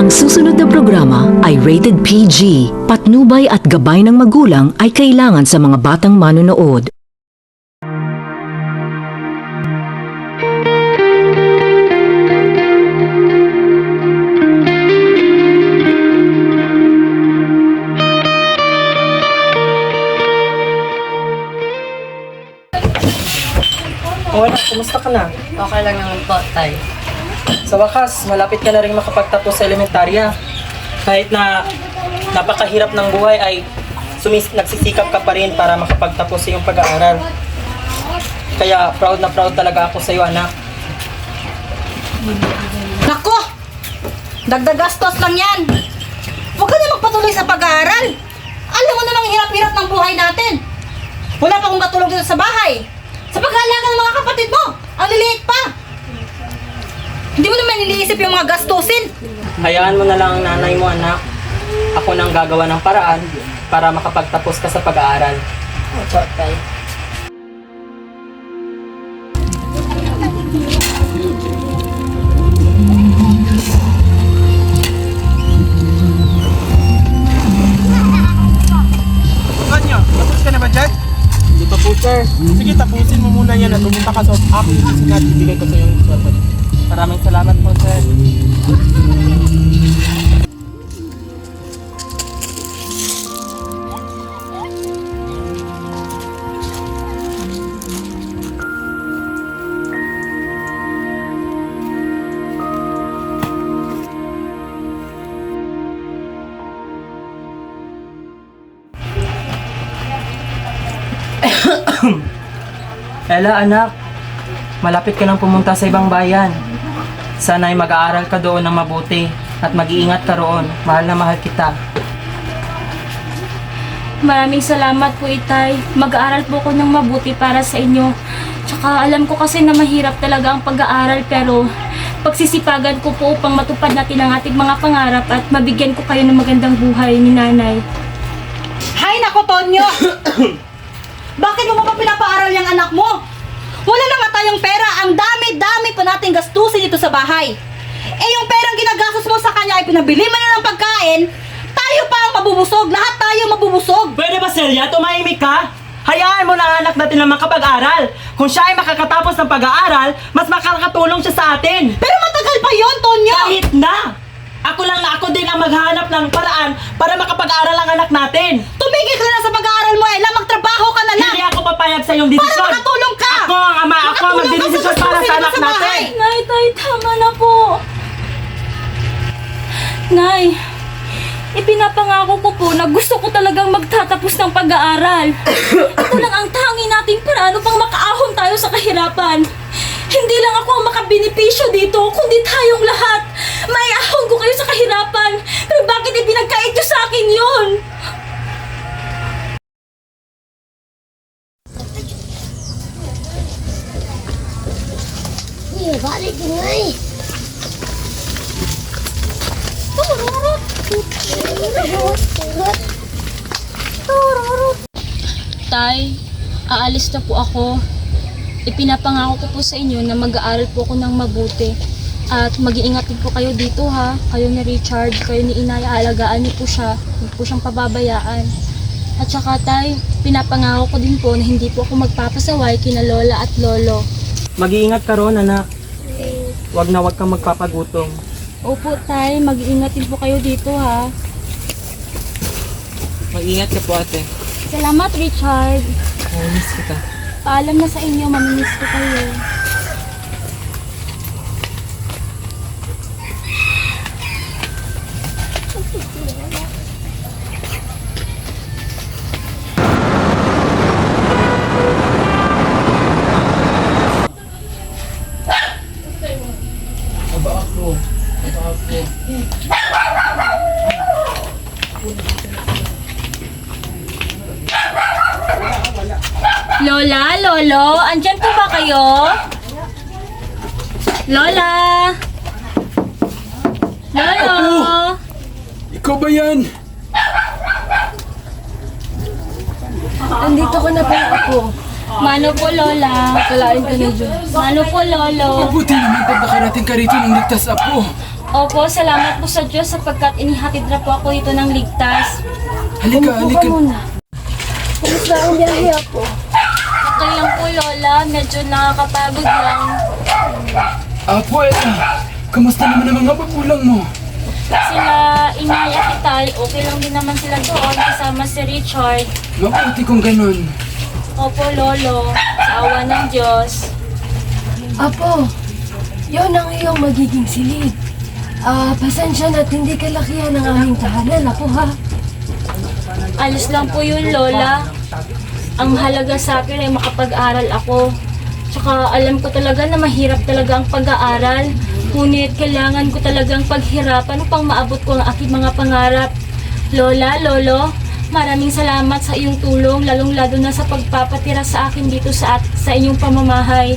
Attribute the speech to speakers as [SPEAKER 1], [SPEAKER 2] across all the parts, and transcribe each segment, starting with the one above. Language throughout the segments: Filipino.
[SPEAKER 1] Ang susunod na programa ay rated PG. Patnubay at gabay ng magulang ay kailangan sa mga batang manonood.
[SPEAKER 2] Anak, kumusta ka na?
[SPEAKER 3] Okay lang naman po, Tay.
[SPEAKER 2] Sa wakas, malapit ka na rin makapagtapos sa elementarya. Kahit na napakahirap ng buhay ay nagsisikap ka pa rin para makapagtapos sa iyong pag-aaral. Kaya proud na proud talaga ako sa iyo, anak.
[SPEAKER 4] Nako! Dagdag gastos lang yan! Huwag ka na magpatuloy sa pag-aaral! Alam mo namang hirap-hirap ng buhay natin! Wala pa akong katulog dito sa bahay! Sa pag-aalaga ng mga kapatid mo! Ang liliit pa! Hindi mo naman iniisip yung mga gastusin!
[SPEAKER 2] Hayaan mo na lang ang nanay mo, anak. Ako nang gagawa ng paraan para makapagtapos ka sa pag-aaral.
[SPEAKER 3] Opo, Tay.
[SPEAKER 5] Kanya, tapos ka na ba dyan?
[SPEAKER 2] Hindi pa po, sir.
[SPEAKER 5] Sige, tapusin mo muna yan at pumunta ka sa akin kasi nagbibigay ko sa iyo yung sweldo.
[SPEAKER 2] Maraming salamat po, sir. Ella, anak, malapit ka nang pumunta sa ibang bayan. Sana ay mag-aaral ka doon ng mabuti at mag-iingat ka roon. Mahal na mahal kita.
[SPEAKER 6] Maraming salamat po, Itay. Mag-aaral po ko ng mabuti para sa inyo. Tsaka alam ko kasi na mahirap talaga ang pag-aaral, pero pagsisipagan ko po upang matupad natin ang ating mga pangarap at mabigyan ko kayo ng magandang buhay ni Nanay.
[SPEAKER 4] Hay nako, Tonyo! Bakit mo pa pinapaaral yung anak mo? Wala na nga tayong pera. Ang dami-dami pa nating gastusin dito sa bahay. Eh yung perang ginagastos mo sa kanya ay pinabili mo na ng pagkain, tayo pa ang mabubusog. Lahat tayo mabubusog.
[SPEAKER 2] Pwede ba, Celia? Tumahimik ka? Hayaan mo na ang anak natin na makapag-aral. Kung siya ay makakatapos ng pag-aaral, mas makakatulong siya sa atin.
[SPEAKER 4] Pero matagal pa yon, Tonyo!
[SPEAKER 2] Kahit na! Ako din ang maghahanap ng paraan para makapag-aral ang anak natin.
[SPEAKER 4] Tumigil ka na sa pag-aaral mo, Ella. Magtrabaho ka na lang.
[SPEAKER 2] Hindi ako papayag sa iyong desisyon.
[SPEAKER 4] Para makatulong ka!
[SPEAKER 2] Ako ang ama, ako ang
[SPEAKER 4] Makatulong ka
[SPEAKER 2] magdidesisyon
[SPEAKER 4] sa
[SPEAKER 2] para sa
[SPEAKER 4] gastusin
[SPEAKER 2] anak
[SPEAKER 4] mo sa
[SPEAKER 2] natin.
[SPEAKER 4] bahay.
[SPEAKER 6] Nay, Tay, tama na po. Nay, ipinapangako ko po na gusto ko talagang magtatapos ng pag-aaral. Ito lang ang tangi nating paraan upang makaahon tayo sa kahirapan. Hindi lang ako ang makabinipisyo dito, kundi tayong lahat. Maiahon ko kayo sa kahirapan. Pero bakit ipinagkait nyo sa akin yun?
[SPEAKER 7] Balik ngay.
[SPEAKER 6] Tay, aalis na po ako. Ipinapangako ko po sa inyo na mag-aaral po ako ng mabuti. At mag-iingat din po kayo dito, ha. Kayo ni Richard, kayo ni Inay, aalagaan niyo po siya. Huwag po siyang pababayaan. At saka, Tay, pinapangako ko din po na hindi po ako magpapasaway kina Lola at Lolo.
[SPEAKER 2] Mag-iingat ka roon, anak. Huwag kang magpapagutom.
[SPEAKER 6] Opo, Tay, mag-iingat din po kayo dito, ha.
[SPEAKER 2] Mag-ingat ka po, ate.
[SPEAKER 6] Salamat, Richard.
[SPEAKER 2] Miss kita.
[SPEAKER 6] Paalam na sa inyo, mamimiss ko kayo. Lola, Lolo, andyan po ba kayo? Lola! Lolo!
[SPEAKER 5] Ikaw ba yan?
[SPEAKER 6] Andito ko na po ako. Mano po, Lola. Kalain ka na dyan. Mano po, Lolo.
[SPEAKER 5] Mabuti naman pag nakarating ka rito ng ligtas, Apo.
[SPEAKER 6] Opo, salamat po sa Diyos sapagkat inihatid na po ako dito ng ligtas.
[SPEAKER 5] Halika, halika.
[SPEAKER 6] Kumusta ang biyahe po? Okay lang po, Lola. Medyo nakakapagod lang.
[SPEAKER 5] Apo, kamusta naman ang mga magulang mo?
[SPEAKER 6] Sila Inay at Itay, okay lang din naman sila doon kasama si Richard.
[SPEAKER 5] Mabuti kung ganun.
[SPEAKER 6] Opo, Lolo. Sa awa ng Diyos.
[SPEAKER 7] Apo, yun ang iyong magiging silid. Pasensya na't hindi kalakihan ang aming tahanan, Apo ha.
[SPEAKER 6] Alis lang po yun, Lola. Ang halaga sa akin ay makapag-aral ako. Tsaka alam ko talaga na mahirap talaga ang pag-aaral. Ngunit kailangan ko talagang paghirapan upang maabot ko ang aking mga pangarap. Lola, Lolo, maraming salamat sa iyong tulong, lalong-lalo na sa pagpapatira sa akin dito sa inyong pamamahay.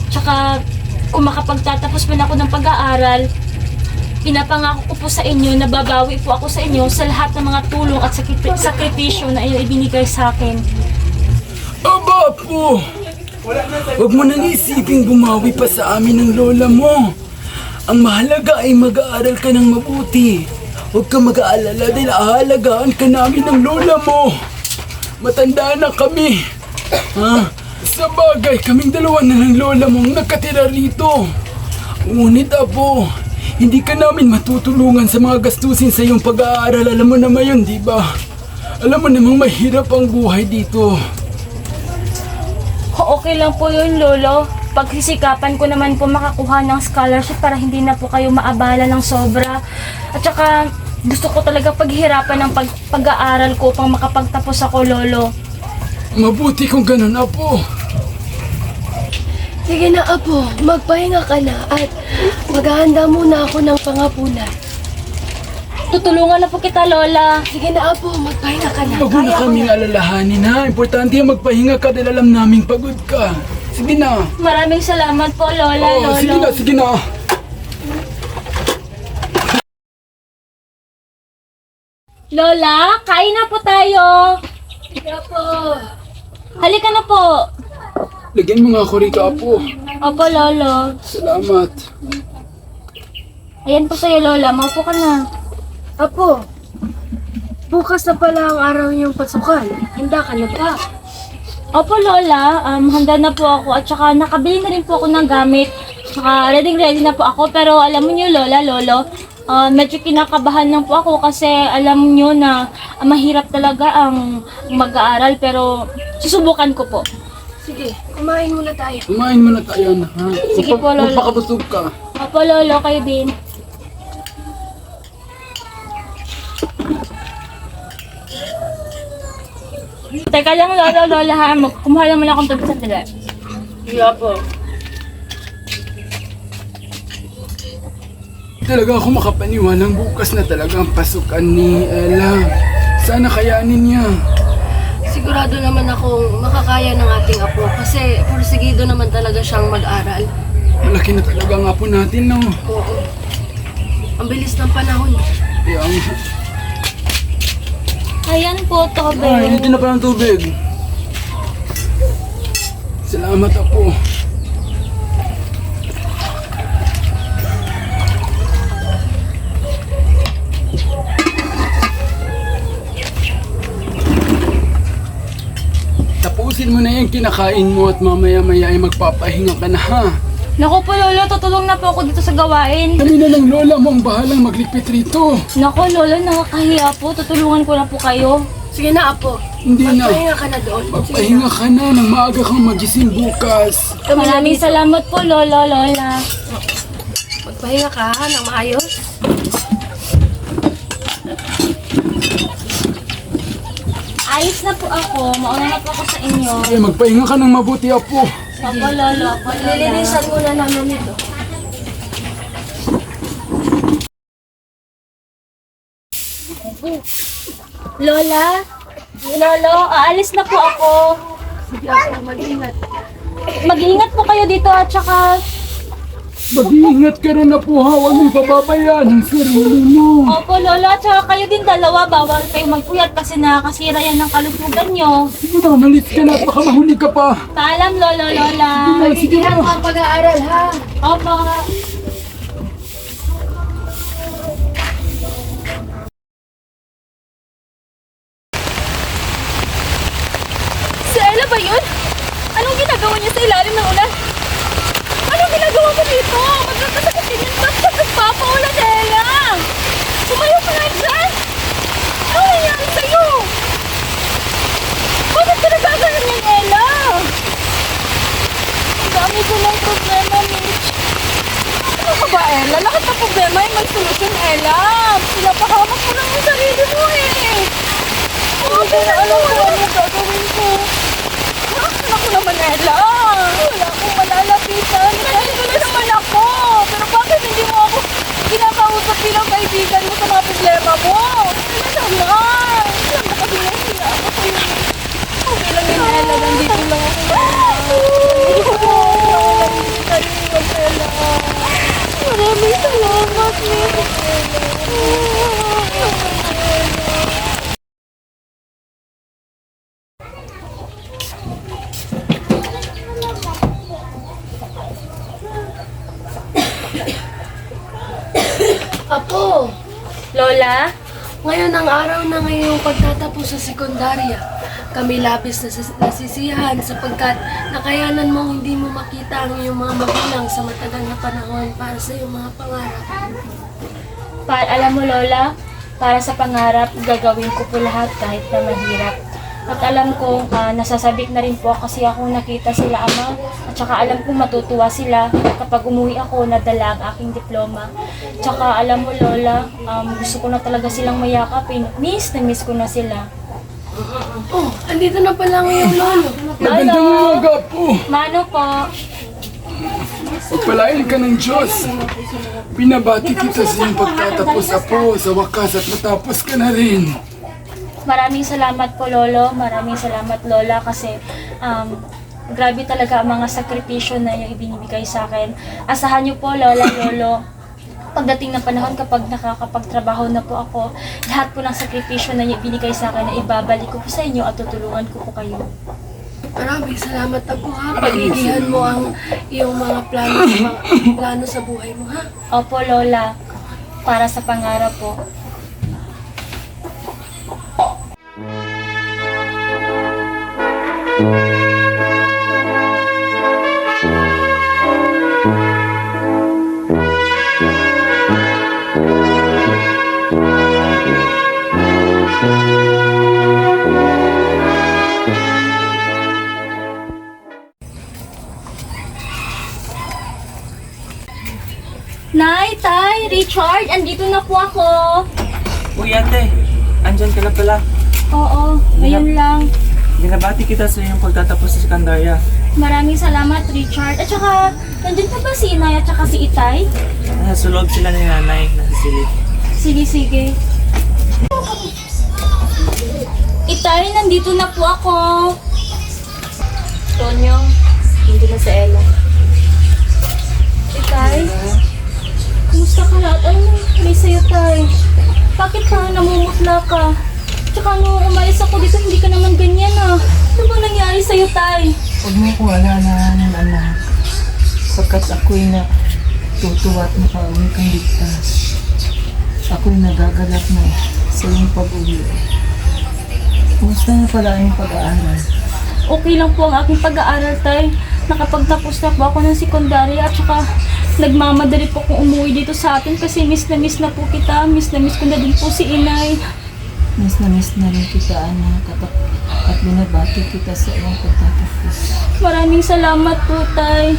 [SPEAKER 6] Tsaka kung makapagtatapos man ako ng pag-aaral, pinapangako ko po sa inyo na babawi po ako sa inyo sa lahat ng mga tulong at sakripisyo na iyong ibinigay sa akin.
[SPEAKER 5] Aba po! Huwag mo nang isiping bumawi pa sa amin ng lola mo. Ang mahalaga ay mag-aaral ka ng mabuti. Huwag ka mag-aalala dahil aalagaan ka namin ng lola mo. Matanda na kami. Sa bagay, kaming dalawa na ng lola mong nakatira rito. Ngunit apo, hindi ka namin matutulungan sa mga gastusin sa iyong pag-aaral. Alam mo naman yun, di ba? Alam mo namang mahirap ang buhay dito.
[SPEAKER 6] Okay lang po yun, Lolo. Pagsisikapan ko naman po makakuha ng scholarship para hindi na po kayo maabala ng sobra. At saka gusto ko talaga paghirapan ng pag-aaral ko upang makapagtapos ako, Lolo.
[SPEAKER 5] Mabuti kung ganun, apo.
[SPEAKER 7] Sige na, Apo, magpahinga ka na at maghahanda muna ako ng pangapunan.
[SPEAKER 6] Tutulungan na po kita, Lola.
[SPEAKER 7] Sige na, Apo, magpahinga ka na.
[SPEAKER 5] Huwag mo na
[SPEAKER 7] Kaya ko
[SPEAKER 5] kaming alalahanin, ha? Importante yung magpahinga ka dahil alam naming pagod ka. Sige na.
[SPEAKER 6] Maraming salamat po, Lola,
[SPEAKER 5] Oo,
[SPEAKER 6] Lolo.
[SPEAKER 5] sige na, sige na.
[SPEAKER 6] Lola, kain na po tayo. Halika na po.
[SPEAKER 5] Lagyan mo nga ako rito, apo.
[SPEAKER 6] Opo, Lolo.
[SPEAKER 5] Salamat.
[SPEAKER 6] Ayan po sa'yo, Lola. Maupo ka na.
[SPEAKER 7] Apo, bukas na pala ang araw niyong pasukan. Handa ka na ba?
[SPEAKER 6] Opo, Lola. Handa na po ako at saka nakabili na rin po ako ng gamit. Saka ready na po ako. Pero alam mo niyo, Lola, Lolo, medyo kinakabahan lang po ako kasi alam niyo na mahirap talaga ang mag-aaral pero susubukan ko po.
[SPEAKER 7] Sige, kumain muna tayo.
[SPEAKER 5] Kumain mo na tayo, ha?
[SPEAKER 6] Sige po, Lolo.
[SPEAKER 5] Magpakabusog ka.
[SPEAKER 6] Opo, Lolo, kayo din. Teka lang, Lolo, Lola, ha? Kumuha naman akong tubig sa tila.
[SPEAKER 2] Iya po.
[SPEAKER 5] Talaga ako makapaniwalang bukas na talaga ang pasukan ni Ella. Sana kayanin niya.
[SPEAKER 7] Sigurado naman akong makakaya ng ating apo kasi porsigido naman talaga siyang mag-aral.
[SPEAKER 5] Malaki na talaga ang apo natin, no?
[SPEAKER 7] Oo. Ang bilis ng panahon.
[SPEAKER 5] Yang...
[SPEAKER 6] Ayan po, Tobe.
[SPEAKER 5] Initin na pa ng tubig. Salamat, apo. Tapusin mo na yung kinakain mo at mamaya-maya ay magpapahinga ka na, ha?
[SPEAKER 6] Naku po, Lolo, tutulong na po ako dito sa gawain.
[SPEAKER 5] Kami na ng lola mo ang bahalang magligpit rito.
[SPEAKER 6] Naku, Lolo, nakakahiya po. Tutulungan ko na po kayo.
[SPEAKER 7] Sige na, apo.
[SPEAKER 5] Hindi na.
[SPEAKER 7] Magpahinga ka na doon. Sige na.
[SPEAKER 5] Magpahinga ka na nang maaga kang magising bukas.
[SPEAKER 6] Maraming salamat po, Lolo, Lola.
[SPEAKER 7] Magpahinga ka ha, ng maayos.
[SPEAKER 6] Ayos na po ako. Mauna na po ako sa inyo.
[SPEAKER 5] Sige, magpahinga ka ng mabuti, apo.
[SPEAKER 6] Opo, Lolo. Opo, Lola.
[SPEAKER 7] Lilinisan muna namin ito.
[SPEAKER 6] Lola? Lolo, aalis na po ako.
[SPEAKER 7] Sige ako, mag-ingat.
[SPEAKER 6] Mag-iingat po kayo dito at saka...
[SPEAKER 5] Mag-iingat ka rin, apo, ha? Huwag mong pababayaan ang sarili mo.
[SPEAKER 6] Opo, Lolo, at saka kayo din dalawa. Bawal kayo magpuyat kasi nakakasira yan ng kalusugan nyo.
[SPEAKER 5] Sige na, malis ka na at baka mahuli ka pa.
[SPEAKER 6] Paalam, Lolo, Lola.
[SPEAKER 5] Sige na.
[SPEAKER 7] Ang pag-aaral ha.
[SPEAKER 6] Opo. Bakit na problema ay may solusyon, Ella? Pinapahamak mo lang yung sarili mo eh. Hindi na alam ko ano gagawin ko. Naku naman, Ella. Wala akong malalapitan. Kahit ko na naman ako. Pero bakit hindi mo ako kinakausap bilang kaibigan mo sa mga problema mo? Wala naman. Alam mo kasi nahiya ako sa'yo. Okay lang yun, Ella. Nandito lang ako. Maraming salamat, Miss.
[SPEAKER 7] Apo,
[SPEAKER 6] Lola?
[SPEAKER 7] ngayon ang araw na ngayong pagtatapos sa sekundarya. Kami labis na nasisiyahan sapagkat nakayanan mong hindi mo makita ang iyong mga magulang sa matagal na panahon para sa iyong mga pangarap.
[SPEAKER 6] Alam mo, Lola, para sa pangarap, gagawin ko po lahat kahit na mahirap. At alam ko, nasasabik na rin po kasi ako nakita sila ama. At saka alam ko matutuwa sila kapag umuwi ako nadala ang aking diploma. Tsaka alam mo, Lola, gusto ko na talaga silang mayakapin. Miss na miss ko na sila.
[SPEAKER 7] Oh, andito na pala ang iyong lolo.
[SPEAKER 5] Magandang umaga po.
[SPEAKER 6] Mano po?
[SPEAKER 5] Pagpalain ka ng Diyos. Pinabati kita sa iyong pagtatapos, Apo. Sa wakas at matapos ka na rin.
[SPEAKER 6] Maraming salamat po, Lolo. Maraming salamat, Lola, kasi grabe talaga ang mga sakripisyo na yung ibinibigay sa akin. Asahan niyo po, Lola, Lolo, pagdating ng panahon kapag nakakapagtrabaho na po ako, lahat po ng sakripisyo na yung ibinigay sa akin na ibabalik ko po sa inyo at tutulungan ko po kayo.
[SPEAKER 7] Maraming salamat, Apo, ha. Pagigihan mo ang iyong mga plano sa buhay mo, ha.
[SPEAKER 6] Opo, Lola, para sa pangarap po. Nay, Tay, Richard, andito na po ako.
[SPEAKER 2] Uy ate, andyan ka na pala.
[SPEAKER 6] Oo, ngayon lang.
[SPEAKER 2] Binabati kita sa iyong pagtatapos sa sekundarya.
[SPEAKER 6] Maraming salamat, Richard. At saka, nandun pa ba si Inay at saka si Itay?
[SPEAKER 2] Sa loob sila ni nanay, nasisilip.
[SPEAKER 6] Sige, sige. Itay, nandito na po ako. Tonyo, hindi na sa Ella. Itay, kumusta ka lahat? Ano nangyari sa'yo, Tay? Bakit ka namumutla ka? Tsaka nung umalis ako dito, hindi ka naman ganyan ah. Ano bang nangyari sa'yo, Tay?
[SPEAKER 8] Huwag mo kong alalahanin, anak. Pagkat ako'y natutuwa at makauwi kang ligtas. Ako'y nagagalak na sa iyong pag-uwi. Kumusta na pala ang pag-aaral?
[SPEAKER 6] Okay lang po ang aking pag-aaral, Tay. Nakapagtapos na po ako ng sekundarya at saka nagmamadali po kung umuwi dito sa atin kasi miss na po kita. Miss na miss ko na din po si Inay.
[SPEAKER 8] Miss na rin kita, anak. At binabati kita sa iyong pagtatapos.
[SPEAKER 6] Maraming salamat po, Tay.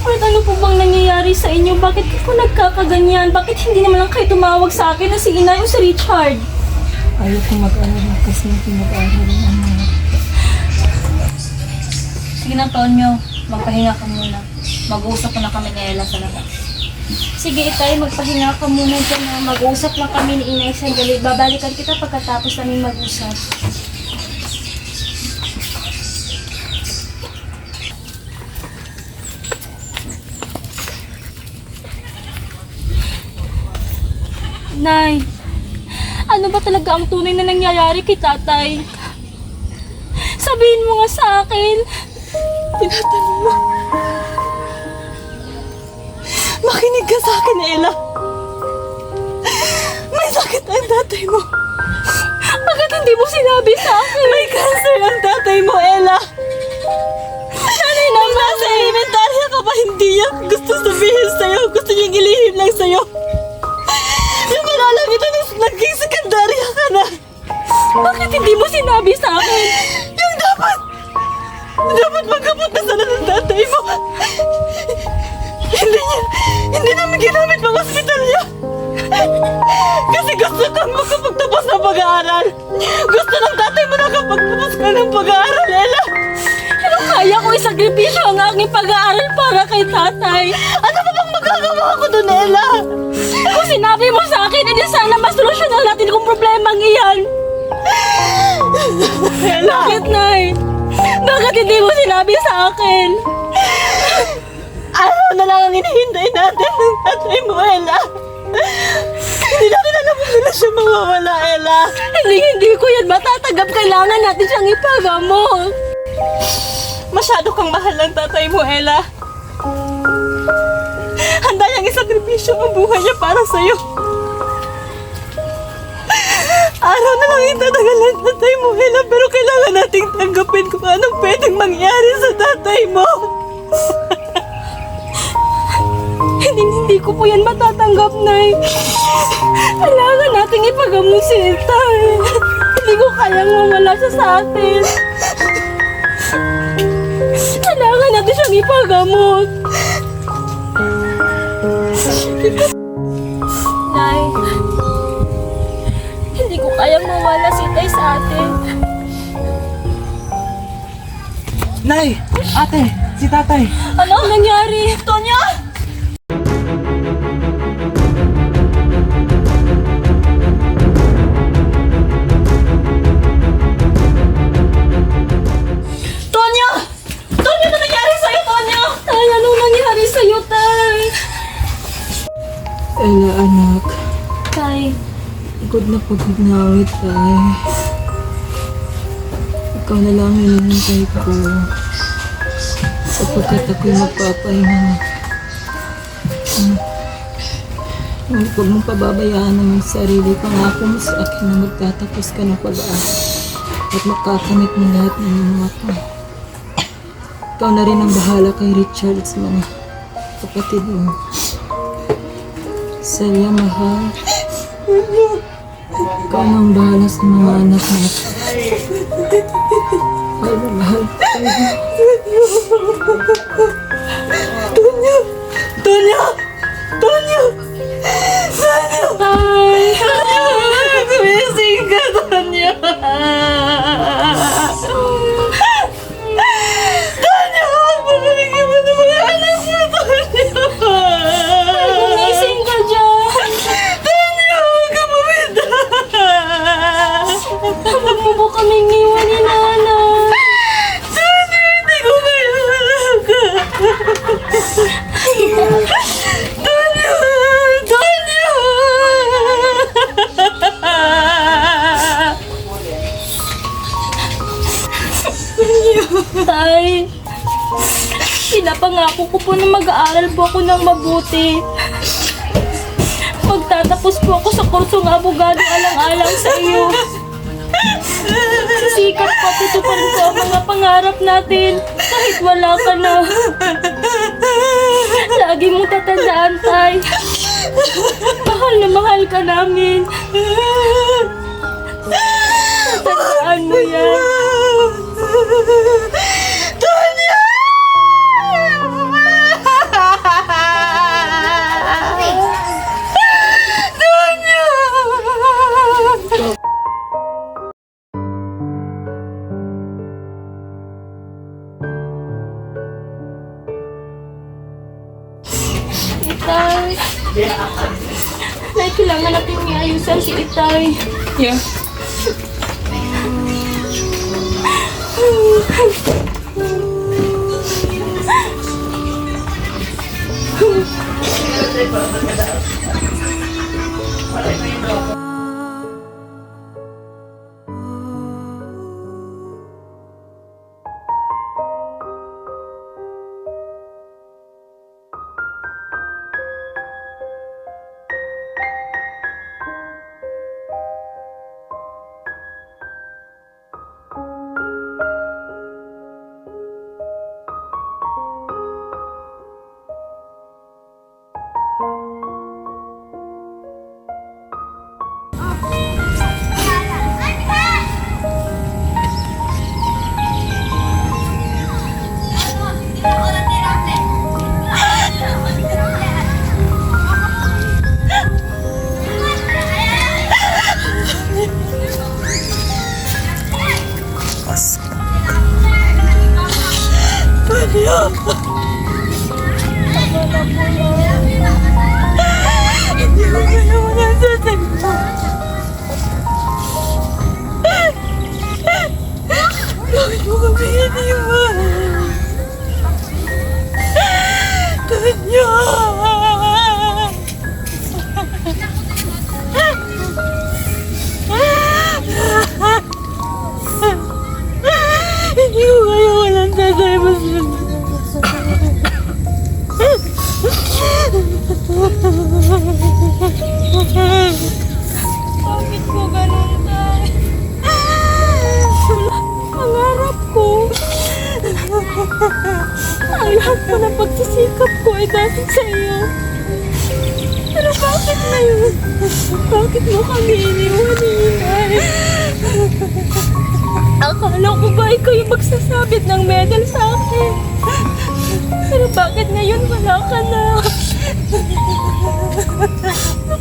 [SPEAKER 6] Bakit ano po bang nangyayari sa inyo? Bakit po nagkakaganyan? Bakit hindi naman lang kayo tumawag sa akin na si Inay o si Richard?
[SPEAKER 8] Ayaw ko mag-aaral kasi pinag-aaral ang anak.
[SPEAKER 6] Sige na, Tonyo. Magpahinga ka muna. Mag-uusap na kami ni Ella sa labas. Sige, Itay. Magpahinga ka muna dyan. Mag-uusap lang kami ni Inay sandali. Babalikan kita pagkatapos namin mag-usap. Nay, ano ba talaga ang tunay na nangyayari kay Tatay? Sabihin mo nga sa akin. Tinatanong mo. Makinig ka sa akin, Ella. May sakit ang tatay mo. Bakit hindi mo sinabi sa akin? May cancer ang tatay mo, Ella. Nanay naman, nasa elementarya ka pa, hindi niya gusto sabihin sa'yo. Gusto niya ilihim lang sa'yo. Yung malalaman na naging sekundarya ka na. Bakit hindi mo sinabi sa akin? Yung dapat magkapunta sana ng tatay mo.
[SPEAKER 2] gusto kang makapagtapos ng pag-aaral. Gusto ng tatay mo nakapagtapos ka ng pag-aaral, Ella.
[SPEAKER 6] Pero kaya ko isakripisyo ang aking pag-aaral para kay tatay.
[SPEAKER 2] Ano pa bang magagawa ko doon, Ella?
[SPEAKER 6] Kung sinabi mo sa akin, edi sana masolusyonan natin kung problemang iyan. Bakit, Nay? Bakit hindi mo sinabi sa akin?
[SPEAKER 2] Araw na lang ang hinihintay natin ng tatay mo, Ella. Hindi natin alam kung kailan siya mawawala, Ella.
[SPEAKER 6] Hindi ko yan matatanggap. Kailangan natin siyang ipagamot.
[SPEAKER 2] Masyado kang mahal ng tatay mo, Ella. Handa niyang isakripisyo ang buhay niya para sa'yo. Araw na lang itatagal ng tatay mo, Ella, pero kailangan nating tanggapin kung anong pwedeng mangyari sa tatay mo.
[SPEAKER 6] Hindi ko po yan matatanggap, Nay. Kailangan nating ipagamot si Itay. Hindi ko kayang mawala siya sa atin. Kailangan natin siyang ipagamot. Nay, hindi ko kayang mawala si Itay sa atin.
[SPEAKER 8] Nay! Ate! Si tatay!
[SPEAKER 6] Ano ang nangyari? Tonya! Tonya! Tonya, ano nangyari sa'yo, Tonya? Tay, anong nangyari sa'yo, Tay?
[SPEAKER 8] Ella, anak.
[SPEAKER 6] Tay,
[SPEAKER 8] Pagod na pagod na ako, tay. Ikaw na lang ang hinihintay ko. Sapagkat ako'y magpapahinga. Huwag mong pababayaan ang iyong sarili. Pangako mo sa akin na magtatapos ka ng pag-aaral at makakamit mo lahat ng iyong mga pa. Ikaw na rin ang bahala kay Richard sa mga kapatid mo. Celia, mahal. Ikaw na ang bahala sa mga anak mo. Mahal na mahal tayo.
[SPEAKER 2] Tonya! Tonya! Tonya!
[SPEAKER 6] Tay!
[SPEAKER 2] Gumising ka, Tonya! Tonya! Pabigyan mo na mga anak mo, Tonya!
[SPEAKER 6] Gumising ka dyan!
[SPEAKER 2] Tonya! Huwag ka bumida!
[SPEAKER 6] Huwag mo po kaming iwan ni Nanay!
[SPEAKER 2] Tonya! Hindi ko kaya malaga! Tonya! Tonya!
[SPEAKER 6] Tay, pinapangako ko po na mag-aaral po ako ng mabuti. Magtatapos po ako sa kursong abogado alang-alang sa iyo. Sisikap ko, tutuparin ko ang mga pangarap natin kahit wala ka na. Lagi mong tatandaan, Tay. Mahal na mahal ka namin. Tatandaan mo yan.
[SPEAKER 2] Tonya! Tonya!
[SPEAKER 6] Itay. Nay, kailangan natin iayusan si Itay.
[SPEAKER 2] Yeah.
[SPEAKER 6] Bakit po ganun, Tay? Pangarap ko. Ang lahat po ng pagsisikap ko ay dahil sa iyo. Pero bakit ngayon? Bakit mo kami iniwan ni Inay? Akala ko ba ikaw yung magsasabit ng medal sa akin? Pero bakit ngayon wala ka na?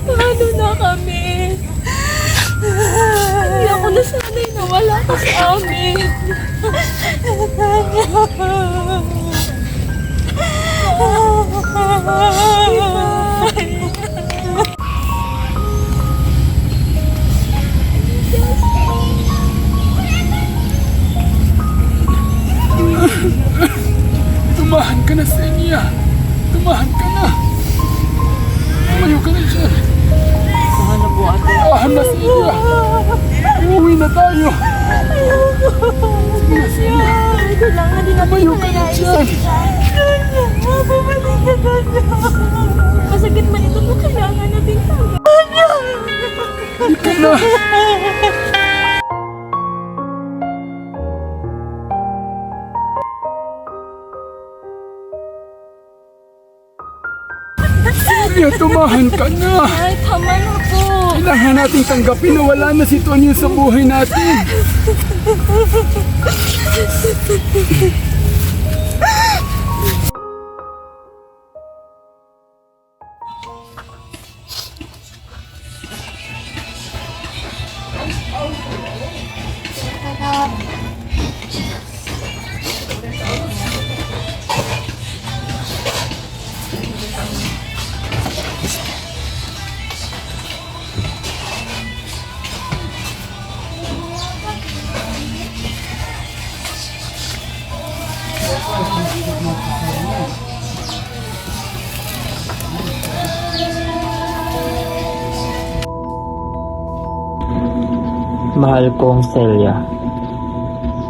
[SPEAKER 6] Paano na kami? Hindi ako nasanay na wala ka sa amin.
[SPEAKER 5] Tumahan ka na, Celia. Tumahan ka na. Tumayo ka na dyan.
[SPEAKER 8] Saan na po ate?
[SPEAKER 5] Tumahan na, Celia. Uuwi na tayo. Sige na, Celia.
[SPEAKER 6] Kailangan din natin
[SPEAKER 5] Tumayo ka na dyan.
[SPEAKER 6] Bumalik ka na. Masakit man ito po, kailangan natin tanggap.
[SPEAKER 5] Ika na. Celia, tumahan ka na.
[SPEAKER 6] Ay, tama na po.
[SPEAKER 5] Kailangan nating tanggapin na wala na si Tonyo sa buhay natin.
[SPEAKER 9] Mahal kong Celia,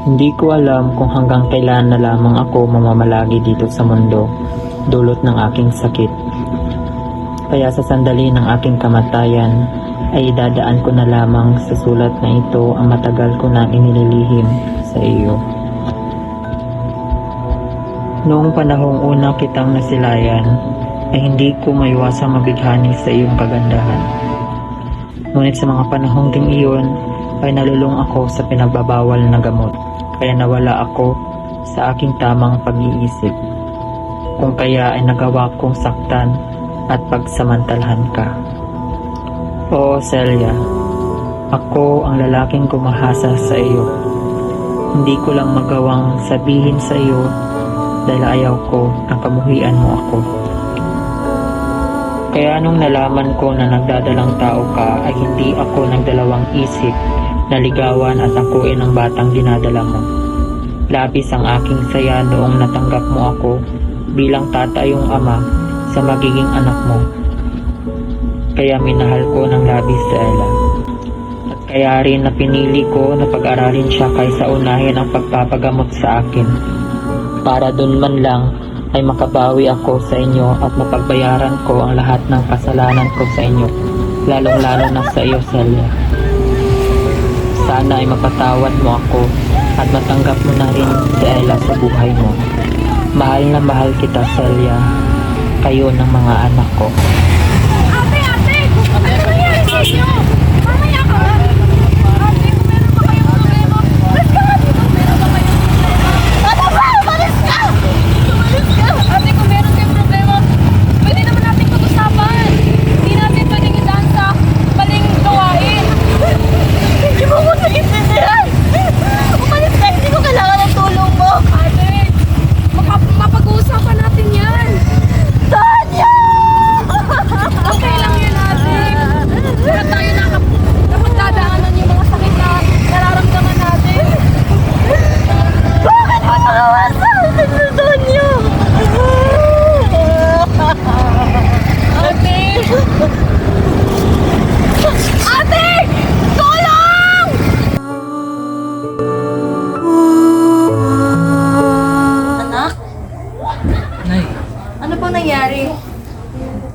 [SPEAKER 9] hindi ko alam kung hanggang kailan na lamang ako mamamalagi dito sa mundo dulot ng aking sakit. Kaya sa sandali ng aking kamatayan ay idadaan ko na lamang sa sulat na ito ang matagal ko na inililihim sa iyo. Noong panahong una kitang nasilayan ay hindi ko maiwasang mabighani sa iyong kagandahan. Ngunit sa mga panahong ding iyon ay nalulung ako sa pinagbabawal na gamot, kaya nawala ako sa aking tamang pag-iisip. Kung kaya ay nagawa kong saktan at pagsamantalahan ka. Oo, Celia, ako ang lalaking gumahasa sa iyo. Hindi ko lang magawang sabihin sa iyo dahil ayaw ko ang kamuhian mo ako. Kaya nung nalaman ko na nagdadalang tao ka ay hindi ako nagdalawang isip na ligawan at akuin ang batang dinadala mo. Labis ang aking saya noong natanggap mo ako bilang tatayong ama sa magiging anak mo. Kaya minahal ko ng labis si Ella. At kaya rin na pinili ko na pag-aralin siya kaysa unahin ang pagpapagamot sa akin. Para dun man lang ay makabawi ako sa inyo at mapagbayaran ko ang lahat ng kasalanan ko sa inyo, lalong-lalo na sa iyo, Celia. Sana ay mapatawad mo ako at matanggap mo na rin si Ella sa buhay mo. Mahal na mahal kita, Celia. Kayo ng mga anak ko.
[SPEAKER 6] Ate! Ano nangyari sa inyo? Mamaya ka! Ate, kung meron pa kayong problema, let's go! Ate, kung meron pa kayong problema. Ano ba? Umalis ka! Umalis ka! Ate, kung meron kayong problema, pwede naman natin pag-usapan. Hindi natin pwedeng idaan sa maling gawain. Hindi mo ko nag-intindihan! Umalis ka! Hindi ko kailangan ng tulong mo! Ate, mapag-uusapan natin yan! Tanya!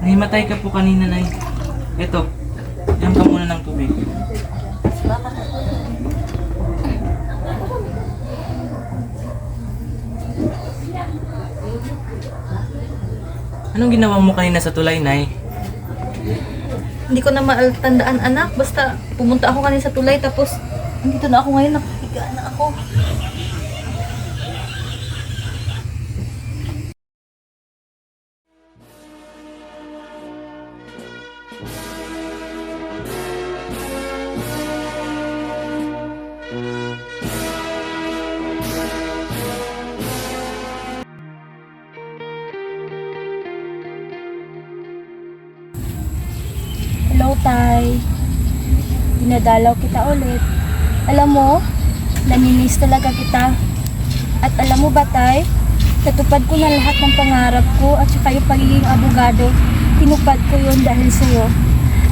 [SPEAKER 2] Nahimatay ka po kanina, Nay. Eto, inom ka muna ng tubig. Anong ginawa mo kanina sa tulay, Nay?
[SPEAKER 4] Hindi ko na matandaan, anak. Basta pumunta ako kanina sa tulay tapos andito na ako ngayon, nakahiga na ako.
[SPEAKER 6] Hello, Tay. Dinadalaw kita ulit. Alam mo, namimiss talaga kita. At alam mo ba, Tay, natupad ko na lahat ng pangarap ko at saka yung pagiging abogado. Tinupad ko yun dahil sa'yo.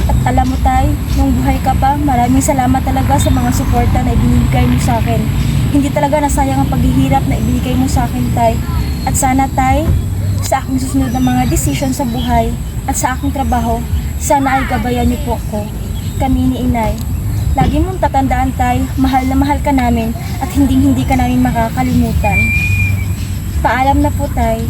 [SPEAKER 6] At alam mo, Tay, nung buhay ka pa, maraming salamat talaga sa mga suporta na ibinigay mo sa akin. Hindi talaga nasayang ang paghihirap na ibinigay mo sa akin, Tay. At sana, Tay, sa aking susunod na mga desisyon sa buhay at sa aking trabaho, sana ay gabayan niyo po ko, kami ni Inay. Lagi mong tatandaan, Tay, mahal na mahal ka namin at hindi ka namin makakalimutan. Paalam na po, Tay.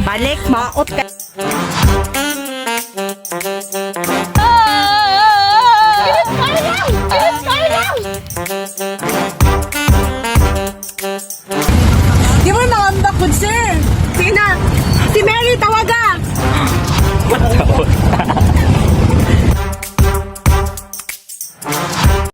[SPEAKER 4] Balik, maot ka.
[SPEAKER 6] Bilis tayo lang!